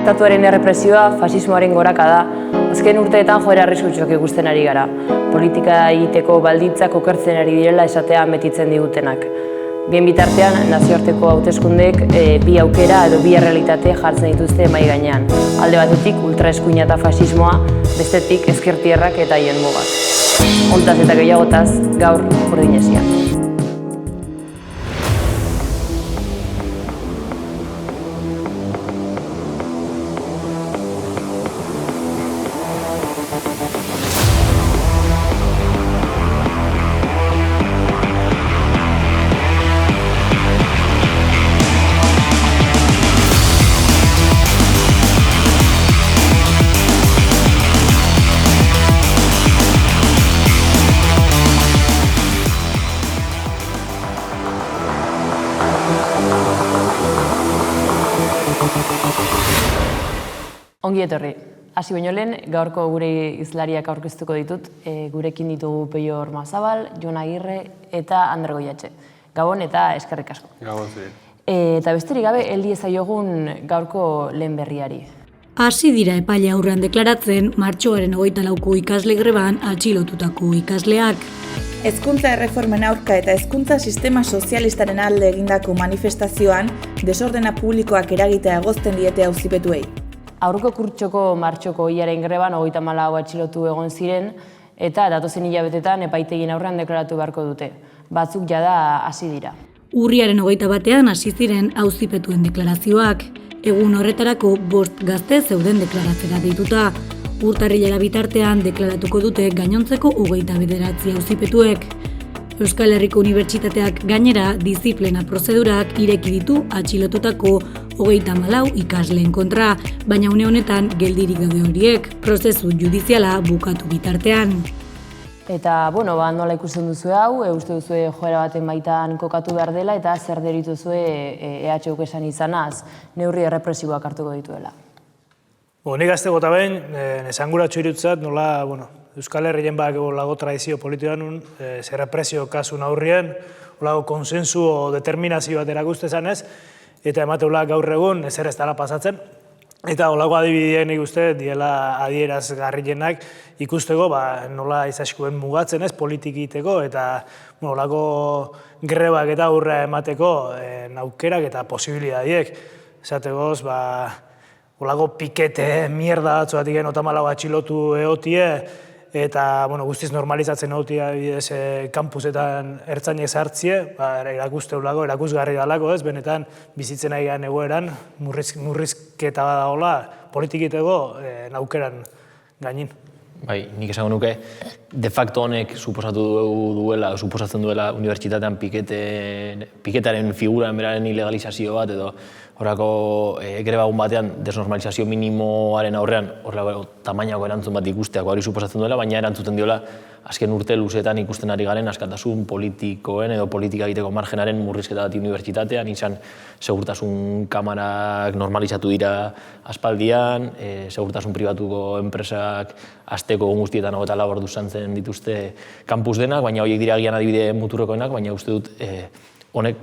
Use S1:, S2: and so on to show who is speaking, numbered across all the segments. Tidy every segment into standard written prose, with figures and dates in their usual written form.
S1: estatuaren errepresioa, fasismoaren gorakada, azken urteetan joera arriskutsuak ikusten ari gara. Politika egiteko baldintzak okertzen ari direla esatea metitzen digutenak. Bien bitartean, nazioarteko hauteskundeek bi aukera edo bi errealitate jartzen dituzte mahai gainean. Alde batetik ultraeskuina eta fasismoa, bestetik ezkertierrak eta haien mugak. Hontaz eta gehiagotaz, gaur Urdinesia. Ongi etorri. Hasi baino lehen, gaurko gure hizlariak aurkeztuko ditut. Gurekin ditugu Peio Ormazabal, Jon Agirre eta Ander Goiatxe. Gabon eta eskerrik asko.
S2: Gabon zuri.
S1: Eta besterik gabe, heldi ezaiogun gaurko lehen berriari.
S3: Hasi dira epaile aurrean deklaratzen, martxoaren 24ko ikasle greban atxilotutako ikasleak.
S4: Hezkuntza erreformen aurka eta hezkuntza sistema sozialistaren alde egindako manifestazioan, desordena publikoak eragitea egozten diete auzipetuei.
S1: Aurreko kurtsoko martxoko hilaren greban 34 atxilotu egon ziren eta datozen hilabetetan epaitegin aurrean deklaratu beharko dute. Batzuk jada hasi dira.
S3: Urriaren 21ean hasi ziren auzipetuen deklarazioak. Egun horretarako 5 gazte zeuden deklaratzera deituta. Urtarrilera bitartean deklaratuko dute gainontzeko 29 auzipetuek. Euskal Herriko Unibertsitateak gainera diziplena prozedurak ireki ditu atxilotutako 34 ikasleen kontra, baina une honetan geldirik daude horiek, prozesu judiziala bukatu bitartean.
S1: Eta, nola ikusten duzue hau, uste duzue joera baten baitan kokatu behar dela eta zer derituzue EHUk esan izanaz, neurri errepresiboak hartuko dituela.
S5: Nik azte gota behin, esanguratxo irutzat, nola, Euskal Herrien lago tradizio politikoan, zer represio kasun aurrien, lago konsensu o determinazio bat erakuste zanez, eta emateula gaur egun ezer ez dela pasatzen. Eta olago adibideen ikuste, diela adieraz garrienak ikusteko, nola izaskuen mugatzen ez, politikiteko, eta olago grebak eta aurrea emateko aukerak eta posibilidadiek. Esategoz, olago pikete mierda batzuatik otamalau atxilotu egotie, eta guztiz normalizatzen egotia bidez kampusetan ertzainek sartzie, erakusgarri dalako ez, benetan bizitzen ari garen egoeran, murrizketa dagoela politikiteko aukeran gainin.
S6: Nik esango nuke, de facto honek suposatzen duela unibertsitatean piketaren figuran beraren ilegalizazio bat edo horako grebagun batean desnormalizazio minimoaren aurrean horrela tamainako erantzun bat ikusteak hori suposatzen duela, baina erantzuten diola azken urte luzeetan ikusten ari garen askatasun politikoen edo politika egiteko margenaren murrizketa bat unibertsitatean, izan segurtasun kamarak normalizatu dira aspaldian, segurtasun pribatuko enpresak asteko guztietan 24 ordu santzen dituzte kampus denak, baina horiek dira agian adibide muturrekoenak, baina uste dut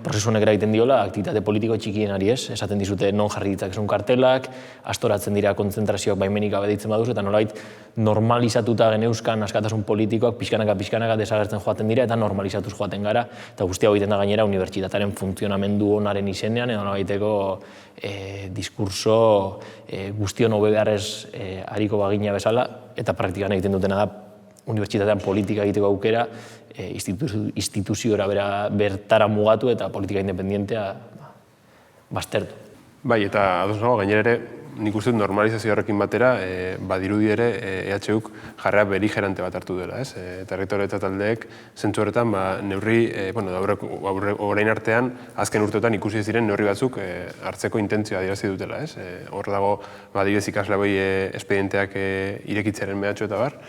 S6: prozesu honek eragiten diola aktivitate politiko txikienari ez, esaten dizute non jarri ditzakezun kartelak, astoratzen dira kontzentrazioak baimenik gabe deitzen baduz, eta nolabait normalizatuta geneuzkan askatasun politikoak pixkanaka desagertzen joaten dira eta normalizatuz joaten gara, eta guztia egiten da gainera unibertsitatearen funtzionamendu onaren izenean, edo nolabaiteko diskurso guztion hobe beharrez hariko bagina bezala, eta praktikan egiten dutena da unibertsitatean politika egiteko aukera, instituziora bertara mugatu eta politika independientea baztertu.
S2: Eta ados nago, gainera ere, nik uste dut normalizazio horrekin batera, badirudi ere EHUk jarrera beligerante bat hartu dela, ez? Eta errektore eta taldeek zentzu horretan neurri, orain artean, azken urteotan ikusi ez diren neurri batzuk hartzeko intentzioa adierazi dutela, ez? Hor dago, adibidez ikasle hauei espedienteak irekitzearen mehatxo eta bar,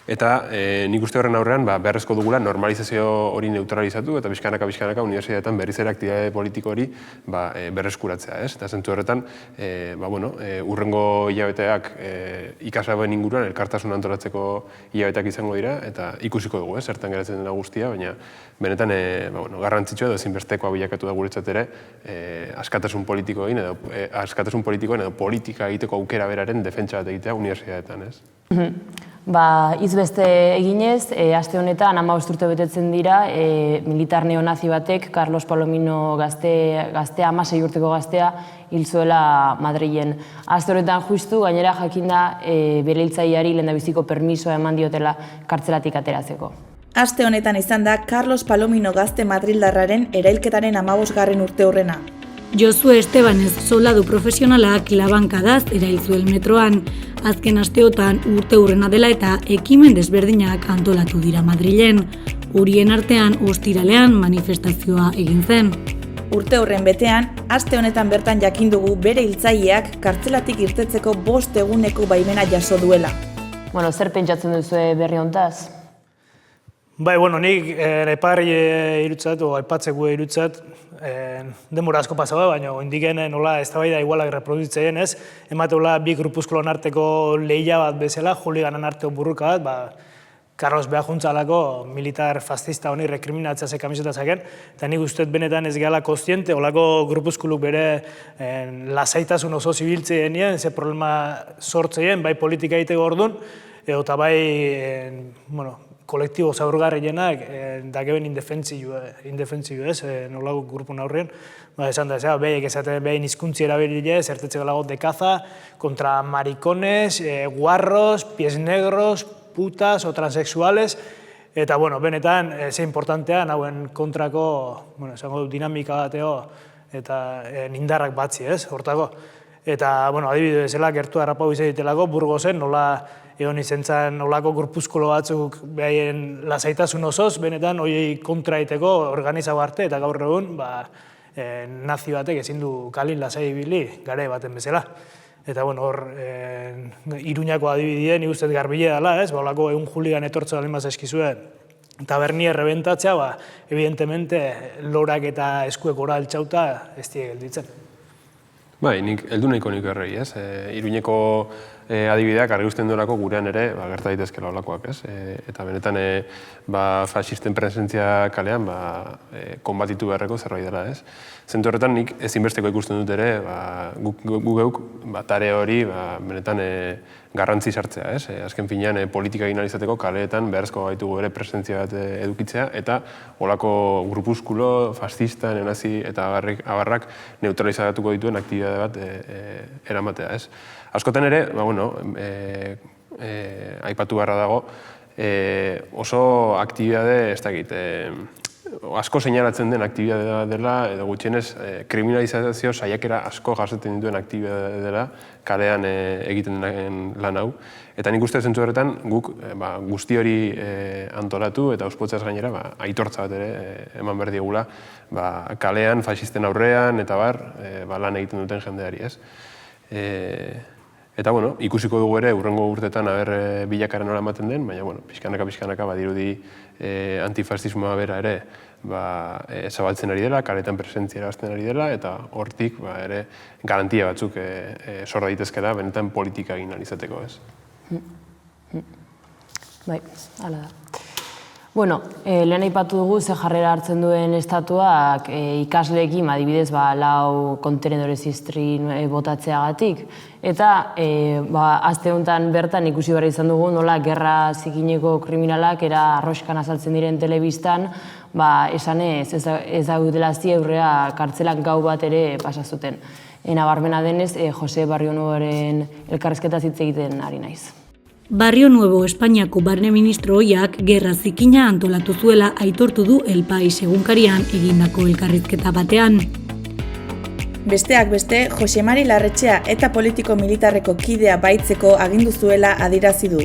S2: Eta nik uste horren aurrean beharrezko dugula normalizazio hori neutralizatu eta bizkanaka unibertsitateetan berriz ere aktibitate politiko hori berreskuratzea, ez? Eta zentzu horretan, urrengo hilabeteak ikasleen inguruan elkartasun antolatzeko hilabeteak izango dira eta ikusiko dugu, zertan geratzen dena guztia, baina benetan garrantzitsua edo ezinbestekoa bilakatu da guretzat ere askatasun politikoen edo politika egiteko aukera beraren defentsa bat egitea unibertsitateetan, ez?
S1: Izbeste eginez, aste honetan 15 urte betetzen dira militar neonazi batek Carlos Palomino gaztea, 16 urteko gaztea, hil zuela Madrilen. Aste honetan justu, gainera jakinda bere hiltzaileari lehendabiziko permisoa eman diotela kartzelatik ateratzeko.
S4: Aste honetan izan da Carlos Palomino gazte madrildarraren erailketaren 15. urteurrena.
S3: Josue Estebanez soldadu profesionalak labankadaz erail zuen metroan. Azken asteotan urteurrena dela eta ekimen desberdinak antolatu dira Madrilen. Horien artean ostiralean manifestazioa egin zen.
S4: Urteurren betean, aste honetan bertan jakin dugu bere hiltzaileak kartzelatik irtetzeko 5 eguneko baimena jaso duela.
S1: Zer pentsatzen duzue berri hontaz?
S5: Nik aiparri irutzat, o aipatzeko irutzat, denbora asko pasaba, baina indiken nola eztabaida igualak reproduzitzen ez, emateola bi grupuzkolon arteko lehia bat bezala, juliganan arteko burruka bat, Carlos Beajuntzalako militar fascista honi rekriminatzea ze kamiseta zaken, eta nik uste benetan ez gehala kostiente, olako grupuzkuluk bere lasaitasun oso zibiltzeen nien, ze problema sortzeien, bai politika egiteko orduan, eta bai, kolektibo zaurgarrienak dakeben indefentzio ez, nolako grupun aurrean. Esan da, behiek esaten behin hizkuntzi erabilie, zertetzeko lagot de caza, kontra maricones, guarros, pies negros, putas o transexuales, eta benetan, ze importantean, hauen kontrako, esango dinamika bateo, eta nindarrak batzi ez, hortako. Eta, adibide bezala, gertu harrapau izan ditelako, Burgosen, nola egon izan zen olako grupuzkolo batzuk behaien lasaitasun osoz, benetan horiei kontra egiteko organizago arte, eta gaur egun nazi batek ezin du kalin lasai ibili gare baten bezala. Eta hor, Iruñako adibideen ikusten garbile dela, ez? Olako egun juligan etortzen alin mazeskizuen tabernia errebentatzea, evidentemente lorak eta eskuek ora altxauta ez die gelditzen.
S2: Nik heldu nahiko nik errei, ez? Iruñeko adibideak argi uzten duelako gurean ere gerta daitezkela olakoak, ez? Eta benetan fasisten presentzia kalean konbatitu beharreko zerbait dela, ez? Zentu horretan nik ezinbesteko ikusten dut ere gu geuk tare hori benetan garrantzi sartzea, ez? Azken finean politika egin izateko kaleetan beharrezko gaitugu ere presentzia bat edukitzea eta olako grupuzkulo, fascista, neonazi eta abarrak neutralizatuko dituen aktibitate bat eramatea, ez? Askotan ere, aipatu beharra dago, oso aktibitate, ez dakit, asko seinalatzen den aktibitate dela, edo gutxienez kriminalizazio saiakera asko jasotzen dituen aktibitate dela, kalean egiten den lan hau. Eta nik uste zentzu horretan guk guzti hori antolatu eta auspotzeaz gainera aitortza bat ere eman behar diegula kalean, fasisten aurrean eta lan egiten duten jendeari, ez? Eta, ikusiko dugu ere, urrengo urtetan bilakara nola ematen den, baina, pixkanaka badirudi antifascismoa bera ere zabaltzen ari dela, kaletan presentzia erabazten ari dela, eta hortik ere garantia batzuk sor daitezkela benetan politika egin izateko, ez?
S1: Bai, hala da. Lehen aipatu dugu ze jarrera hartzen duen estatuak ikasleekin, adibidez, 4 kontenedore ziztrin botatzeagatik. Eta aste honetan bertan ikusi behar izan dugu nola gerra zikineko kriminalak era arroskan azaltzen diren telebistan, esanez ez daudela ziurrea kartzelan gau bat ere pasazuten. Nabarmena denez, Jose Barrio Nuevoren elkarrizketa hitz egiten ari naiz.
S3: Barrio Nuevo Espainiako barne ministro ohiak gerra zikina antolatu zuela aitortu du El País egunkarian egindako elkarrizketa batean.
S4: Besteak beste, Jose Mari Larretxea eta politiko militarreko kidea baitzeko agindu zuela adierazi du.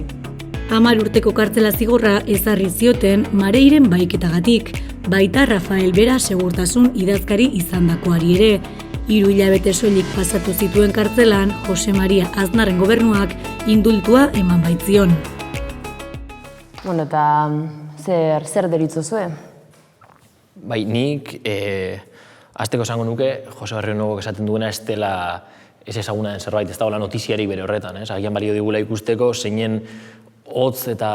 S3: 10 urteko kartzela zigorra ezarri zioten Mareiren baiketagatik, baita Rafael Bera segurtasun idazkari izandakoari ere. 3 hilabete soilik pasatu zituen kartzelan, Jose Maria Aznarren gobernuak indultua eman baitzion.
S1: Bueno, eta zer deritzozue?
S6: Bai, nik hasteko esango nuke, Jose Barrionegok esaten duena ez dela ez ezaguna den zerbait, ez dagoela notiziari bere horretan. Agian balio digula ikusteko zeinen hotz eta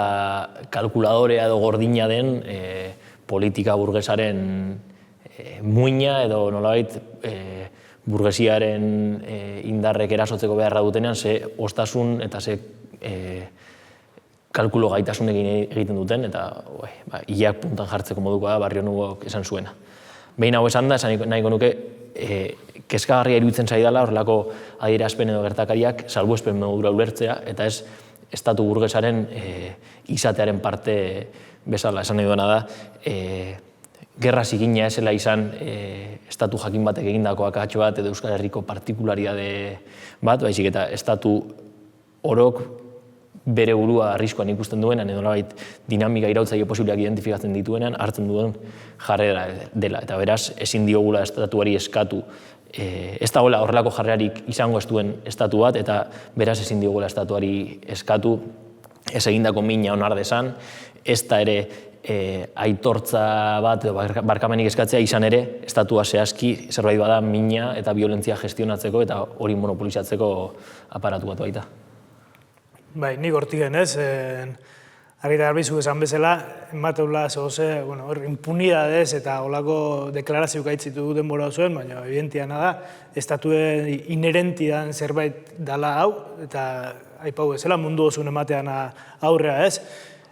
S6: kalkuladorea edo gordina den politika burgesaren muina edo nolabait burgesiaren indarrek erasotzeko beharra dutenean ze ostasun eta ze kalkulo gaitasunekin egiten duten eta hilak puntan jartzeko modukoa da Barrionegok esan zuena. Behin hau esan da, esan nahiko nuke kezkagarria iruditzen zaidala horrelako adierazpen edo gertakariak salbuespen modura ulertzea eta ez estatu burgesaren izatearen parte bezala. Esan nahi duena da, gerra zikina ezela izan estatu jakin batek egindako akatxo bat edo Euskal Herriko partikulariade bat, baizik eta estatu orok bere burua arriskuan ikusten duenan edo nolabait dinamika irautzaile posibleak identifikatzen dituenean hartzen duen jarrera dela. Eta beraz, ezin diogula estatuari eskatu. Ez dagoela horrelako jarrerarik izango ez duen estatu bat, eta beraz ezin diogula estatuari eskatu ez egindako mina onar dezan, ez da ere aitortza bat edo barkamenik eskatzea izan ere, estatua zehazki zerbait bada mina eta violentzia gestionatzeko eta hori monopolizatzeko aparatu bat baita.
S5: Bai, nik hortigen ez, argi eta garbi zuk esan bezala, emateula zegoze, impunidadez eta olako deklarazioak aitzitu denbora zuen, baina evidentiana da, estatuen inerentidan zerbait dala hau, eta aipau bezala mundu osun ematean aurrea ez.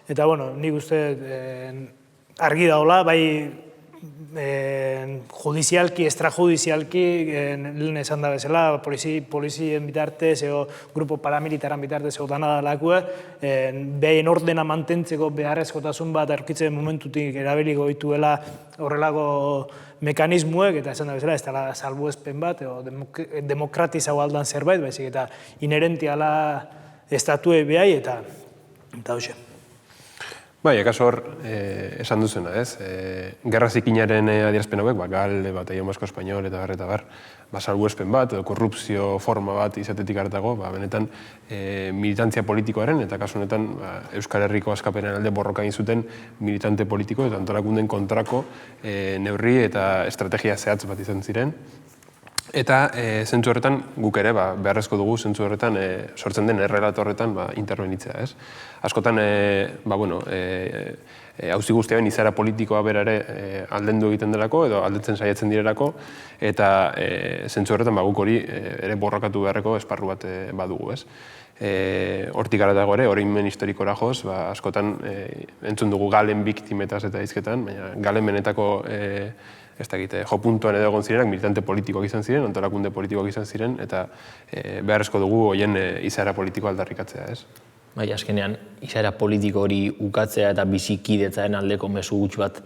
S5: Eta, bueno, nik uste argi daola, bai judizialki, extrajudizialki, lehen esan da bezala, polizien bitartez, ego grupo paramilitaran bitartez, ego dana dalakue, behin ordena mantentzeko beharrezkotasun bat aurkitzen momentutik erabiliko dituela horrelako mekanismuek, eta esan da bezala, ez dela salbuespen bat, ego demokratizago aldan zerbait, baizik eta inerentiala estatue behai, eta hoxe.
S2: Bai, akaso hor, esan duzena, ez? Gerra zikinaren adierazpen hauek, gal, Batallón Vasco Español eta bar, salbuespen bat, edo korrupzio forma bat izatetik hartago, benetan militantzia politikoaren, eta kasu honetan Euskal Herriko askapenen alde borroka egin zuten militante politiko eta antolakunden kontrako neurri eta estrategia zehatz bat izan ziren. Eta zentzu horretan guk ere beharrezko dugu zentzu horretan sortzen den errelato horretan intervenitzea, ez? Askotan, auzi guztiaren izaera politikoa bera ere aldendu egiten delako edo aldetzen saiatzen direlako eta zentzu horretan guk hori ere borrokatu beharreko esparru bat badugu, ez? Hortik haratago ere, oroimen historikora joz, askotan entzun dugu galen biktimetaz eta hizketan, baina galen benetako jo puntuan edo egon zirenak militante politikoak izan ziren, antolakunde politikoak izan ziren, eta beharrezko dugu hoien izaera politikoa aldarrikatzea, ez?
S6: Bai, azkenean, izaera politiko hori ukatzea eta bizikidetzaren aldeko mezu huts bat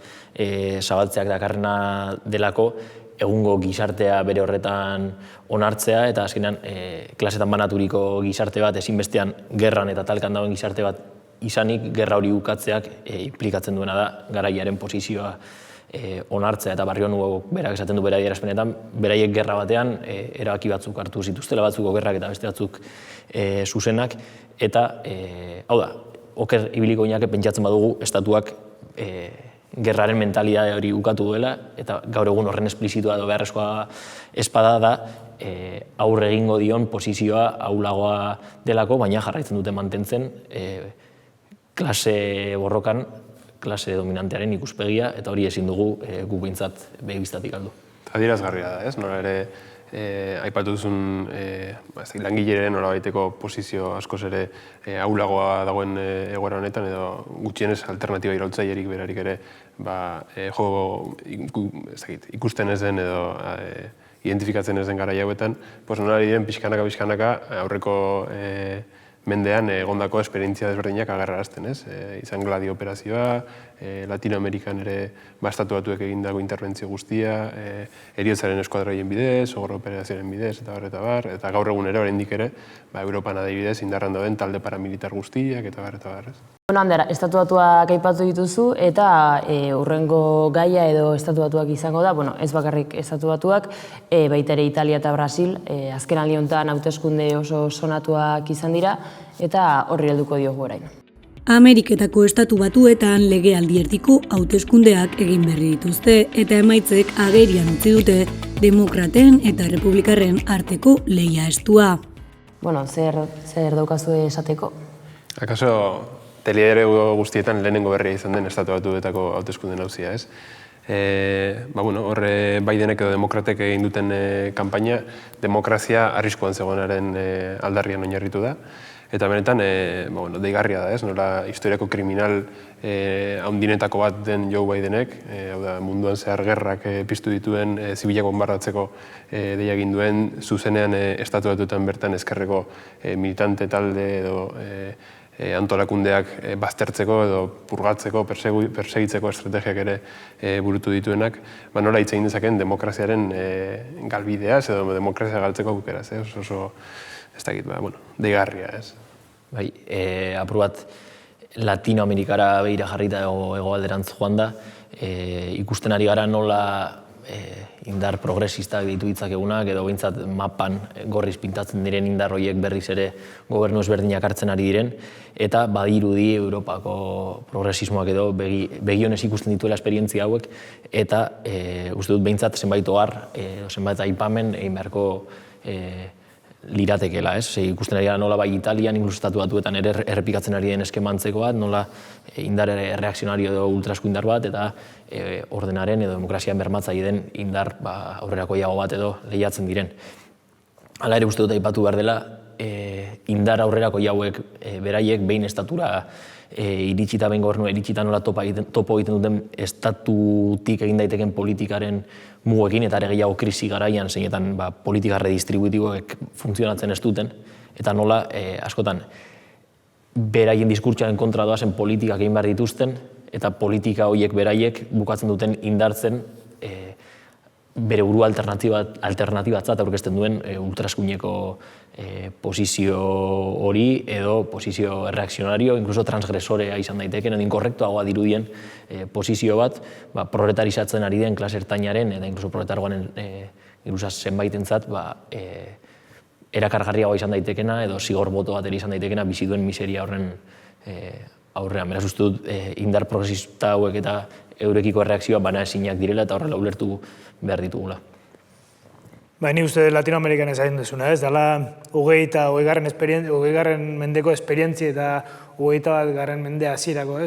S6: zabaltzeak dakarrena delako, egungo gizartea bere horretan onartzea, eta azkenean klasetan banaturiko gizarte bat, ezinbestean gerran eta talkan dagoen gizarte bat izanik, gerra hori ukatzeak implikatzen duena da garaiaren posizioa onartzea, eta Barrionegok berak esaten du bere adierazpenetan, beraiek gerra batean erabaki batzuk hartu zituztela, batzuko gerrak eta beste batzuk zuzenak, eta, hau da, oker ibiliko inake pentsatzen badugu estatuak gerraren mentalidade hori ukatu duela, eta gaur egun horren esplizitua edo beharrezkoa espada da aurre egingo dion posizioa ahulagoa delako, baina jarraitzen dute mantentzen klase borrokan klase dominantearen ikuspegia, eta hori ezin dugu guk behintzat behi biztatik aldu.
S2: Adierazgarria da, ez? Nola ere aipatu duzun langileren nolabaiteko posizio askoz ere ahulagoa dagoen egoera honetan, edo gutxienez alternatiba iraultzailerik berarik ere ikusten ez den edo identifikatzen ez den garai hauetan, nola diren pixkanaka aurreko mendean egondako esperientzia desberdinak agerrarazten, ez? Izan Gladio operazioa, Latinoamerikan ere estatu batuek egindako interbentzio guztia, heriotzaren eskuadroien bidez, ogorro operazioaren bidez, eta bar, eta gaur egun ere, oraindik ere, Europan adibidez, indarran dauden talde paramilitar guztiak, eta bar, ez?
S1: Bueno, Ander, estatu batuak aipatu dituzu, eta hurrengo gaia edo estatu batuak izango da, ez bakarrik estatu batuak, baita ere Italia eta Brasil, azken aldi honetan hauteskunde oso sonatuak izan dira, eta horri helduko diogu orain.
S3: Ameriketako Estatu Batuetan legealdi erdiko hauteskundeak egin berri dituzte eta emaitzek agerian utzi dute demokraten eta republikarren arteko lehia estua.
S1: Bueno, zer daukazu esateko?
S2: Akaso, telediare guztietan lehenengo berria izan den Estatu Batuetako hauteskunde nauzia, ez? Horre Bidenek edo demokratek egin duten kanpaina demokrazia arriskuan zegoenaren aldarrian oinarritu da. Eta benetan, deigarria da, ez? Nola historiako kriminal handinetako bat den Joe Bidenek, munduan zehar gerrak piztu dituen, zibilak bonbardatzeko deia egin duen, zuzenean Estatu Batuetan bertan ezkerreko militante talde edo antolakundeak baztertzeko edo purgatzeko, persegitzeko estrategiak ere burutu dituenak, nola hitz egin dezaken demokraziaren galbideaz edo demokrazia galtzeko aukeraz, oso ez dakit, deigarria, ez.
S6: Bai, apur bat Latinoamerikara behira jarrita hegoalderantz joan da, ikusten ari gara nola indar progresistak deitu ditzakegunak edo behintzat mapan gorriz pintatzen diren indar horiek berriz ere gobernu ezberdinak hartzen ari diren eta badirudi Europako progresismoak edo begionez ikusten dituela esperientzia hauek eta uste dut behintzat zenbait ohar, zenbait aipamen egin beharko liratekeela, ez? Ikusten ari gara nola bai Italian, inkluso Estatu Batuetan ere errepikatzen ari den eskema antzeko bat, nola indar erreakzionario edo ultrasko indar bat eta ordenaren edo demokrazian bermatzaile den indar aurrerakoiago bat edo lehiatzen diren. Hala ere uste dut aipatu behar dela, indar aurrerakoi hauek beraiek behin estatura iritsita, behin gobernu iritsita nola topo egiten duten estatutik egin daiteken politikaren mugekin eta ere gehiago krisi garaian zeinetan politika redistributiboek funtzionatzen ez duten eta nola askotan beraien diskurtsoaren kontra doazen politikak egin behar dituzten eta politika horiek beraiek bukatzen duten indartzen bere buru alternatibatzat aurkezten duen ultraskuineko posizio hori edo posizio reakzionario, incluso transgresorea izan daiteken edo inkorrektuagoa dirudien posizio bat, proletarizatzen ari den klase ertainaren eta incluso proletargoaren zenbaitentzat erakargarriagoa izan daitekena edo zigor boto bat izan daitekena bizi duen miseria horren aurrean. Beraz uste dut indar progresista hauek eta eurekiko erreakzioa banaezinak direla eta horrela ulertu behar ditugula.
S5: Ni uste Latinoamerikan ezain duzuna, ez? Dala 20. mendeko esperientzia eta 21. mende hasierako,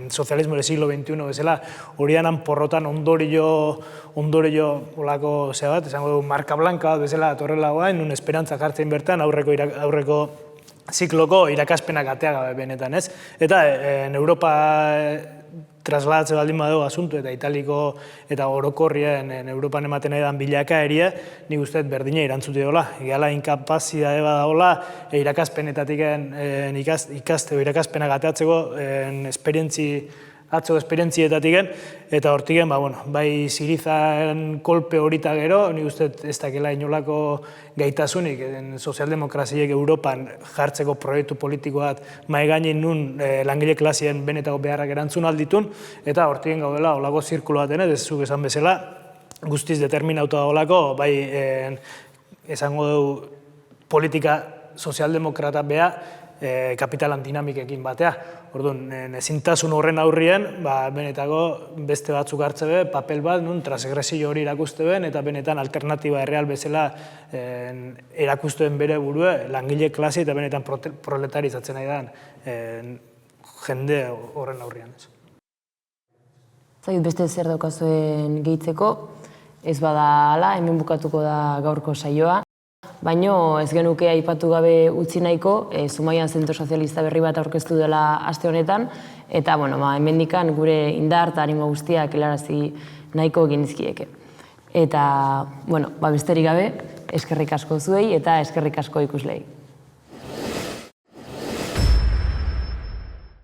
S5: sozialismo del siglo XXI bezala, horianan porrotan ondorio olako bat, esango du marka blanka bat bezala torrela guain, nun esperantza jartzen bertan aurreko zikloko irakaspenak ateagabe benetan, ez? Eta Europa trasladatze baldin badego asuntu eta italiko eta orokorrien Europan ematen edan bilakaeria, nik usteet berdina irantzute dola. Egeala inkapazidade badagola irakaspenetatik irakaspenak ateatzeko atzoko esperientzietatik eta hortiken, bai Sirizaren kolpe horita gero, nik usteet ez dakela inolako gaitasunik sozialdemokraziek Europan jartzeko proiektu politiko bat maigainin nun langile klasien benetako beharrak erantzun alditun, eta hortiken gaudela olako zirkulo baten, ez zuk esan bezala, guztiz determinauta dagoelako, bai esango dugu politika sozialdemokrata beha, kapitalan dinamikekin batea. Orduan, ezintasun horren aurrien, benetako beste batzuk hartze be, papel bat, transgresio hori irakuste ben, eta benetan alternatiba erreal bezala erakustuen bere burue, langile klase eta benetan proletarizatzen nahi den jende horren aurrien.
S1: Zait beste zer daukazuen gehitzeko, ez bada hala, hemen bukatuko da gaurko saioa. Baino ez genuke aipatu gabe utzi nahiko, Zumaian zentro sozialista berri bat aurkeztu dela aste honetan, eta hemendikan gure indar eta animo guztiak helarazi nahiko ginizkieke. Eta besterik gabe, eskerrik asko zuei eta eskerrik asko ikuslei.